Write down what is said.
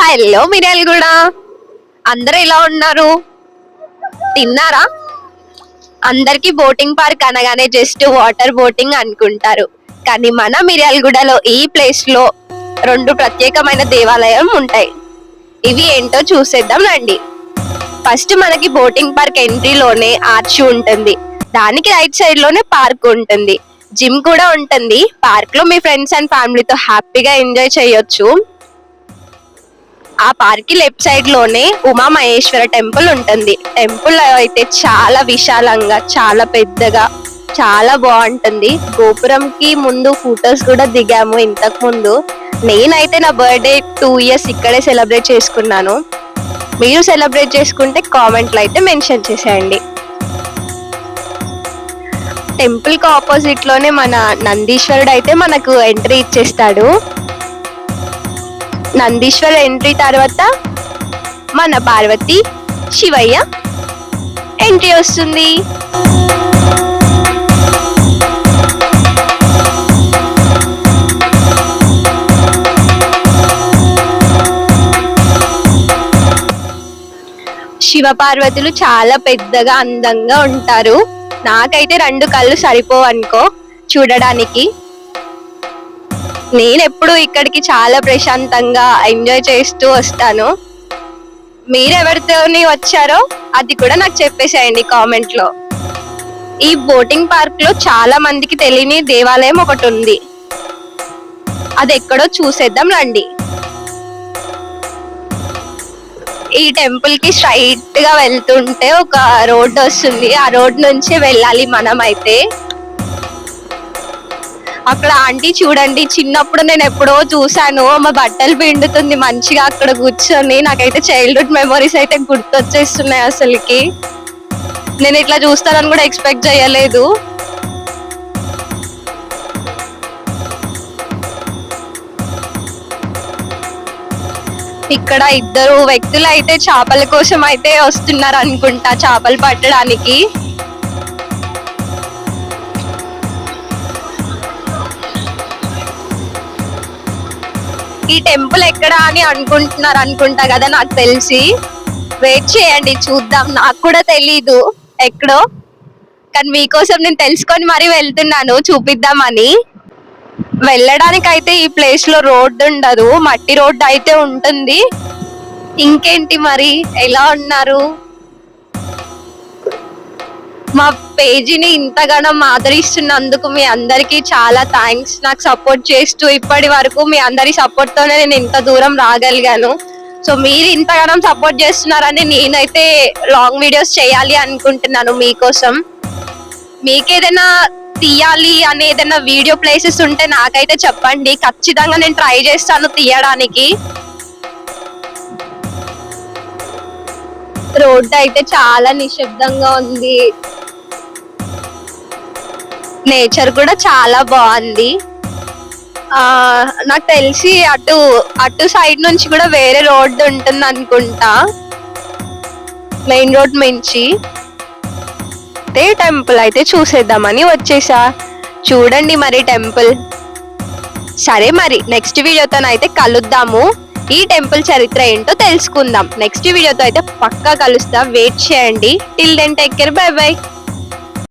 Hello మిరియల్ కూడా అందరూ ఎలా ఉన్నారు? తిన్నారా? అందరికి బోటింగ్ పార్క్ అనగానే జస్ట్ వాటర్ బోటింగ్ అనుకుంటారు, కానీ మన మిర్యాలగూడలో ఈ ప్లేస్ లో రెండు ప్రత్యేకమైన దేవాలయం ఉంటాయి. ఇవి ఏంటో చూసేద్దాం రండి. ఫస్ట్ మనకి బోటింగ్ పార్క్ ఎంట్రీలోనే ఆర్చ్ ఉంటుంది, దానికి రైట్ సైడ్ లోనే పార్క్ ఉంటుంది, జిమ్ కూడా ఉంటుంది. పార్క్ లో మీ ఫ్రెండ్స్ అండ్ ఫ్యామిలీతో హ్యాపీగా ఎంజాయ్ చేయొచ్చు. ఆ పార్క్ కి లెఫ్ట్ సైడ్ లోనే ఉమా మహేశ్వర టెంపుల్ ఉంటుంది. టెంపుల్ అయితే చాలా విశాలంగా, చాలా పెద్దగా, చాలా బాగుంటుంది. గోపురంకి ముందు ఫొటోస్ కూడా దిగాము ఇంతకు ముందు. నేనైతే నా బర్త్డే 2 years ఇక్కడే సెలబ్రేట్ చేసుకున్నాను. మీరు సెలబ్రేట్ చేసుకుంటే కామెంట్లు అయితే మెన్షన్ చేసేయండి. టెంపుల్ కి ఆపోజిట్ లోనే మన నందీశ్వరుడు అయితే మనకు ఎంట్రీ ఇచ్చేస్తాడు. నందీశ్వర్ ఎంట్రీ తర్వాత మన పార్వతి శివయ్య ఎంట్రీ వస్తుంది. శివ పార్వతులు చాలా పెద్దగా అందంగా ఉంటారు. నాకైతే 2 కళ్ళు సరిపోవు అనుకో చూడడానికి. నేను ఎప్పుడు ఇక్కడికి చాలా ప్రశాంతంగా ఎంజాయ్ చేస్తూ వస్తాను. మీరెవరితోని వచ్చారో అది కూడా నాకు చెప్పేసేయండి కామెంట్ లో. ఈ బోటింగ్ పార్క్ లో చాలా మందికి తెలియని దేవాలయం ఒకటి ఉంది, అది ఎక్కడో చూసేద్దాం రండి. ఈ టెంపుల్ కి స్ట్రైట్ గా వెళ్తుంటే ఒక రోడ్ వస్తుంది, ఆ రోడ్ నుంచి వెళ్ళాలి మనం అయితే. అక్కడ ఆంటీ చూడండి, చిన్నప్పుడు నేను ఎప్పుడో చూసాను, మా బట్టలు పిండుతుంది మంచిగా అక్కడ కూర్చొని. నాకైతే చైల్డ్హుడ్ మెమరీస్ అయితే గుర్తొచ్చేస్తున్నాయి. అసలుకి నేను ఇట్లా చూస్తానని కూడా ఎక్స్పెక్ట్ చేయలేదు. ఇక్కడ 2 వ్యక్తులు అయితే చేపల కోసం అయితే వస్తున్నారు అనుకుంటా, చేపలు పట్టడానికి. ఈ టెంపుల్ ఎక్కడ అని అనుకుంటున్నారు అనుకుంటా కదా, నాకు తెలిసి. వెయిట్ చేయండి చూద్దాం, నాకు కూడా తెలీదు ఎక్కడో, కానీ మీకోసం నేను తెలుసుకొని మరీ వెళ్తున్నాను చూపిద్దామని. వెళ్ళడానికి అయితే ఈ ప్లేస్ లో రోడ్డు ఉండదు, మట్టి రోడ్డు అయితే ఉంటుంది. ఇంకేంటి మరి, ఎలా ఉన్నారు? మా పేజీని ఇంతగానం ఆదరిస్తున్నందుకు మీ అందరికి చాలా థ్యాంక్స్. నాకు సపోర్ట్ చేస్తూ ఇప్పటి వరకు మీ అందరి సపోర్ట్ తోనే నేను ఇంత దూరం రాగలిగాను. సో మీరు ఇంతగానం సపోర్ట్ చేస్తున్నారని నేనైతే లాంగ్ వీడియోస్ చేయాలి అనుకుంటున్నాను మీకోసం. మీకేదైనా తీయాలి అనే ఏదైనా వీడియో ప్లేసెస్ ఉంటే నాకైతే చెప్పండి, ఖచ్చితంగా నేను ట్రై చేస్తాను తీయడానికి. రోడ్డు అయితే చాలా నిశ్శబ్దంగా ఉంది, నేచర్ కూడా చాలా బాగుంది. నాకు తెలిసి అటు సైడ్ నుంచి కూడా వేరే రోడ్డు ఉంటుంది అనుకుంటా, మెయిన్ రోడ్ నుంచి. టెంపుల్ అయితే చూసేద్దామని వచ్చేసా. చూడండి మరి టెంపుల్. సరే మరి నెక్స్ట్ వీడియోతోనైతే కలుద్దాము. ఈ టెంపుల్ చరిత్ర ఏంటో తెలుసుకుందాం. నెక్స్ట్ వీడియోతో అయితే పక్కా కలుస్తాం, వెయిట్ చేయండి. Till then take care, bye by.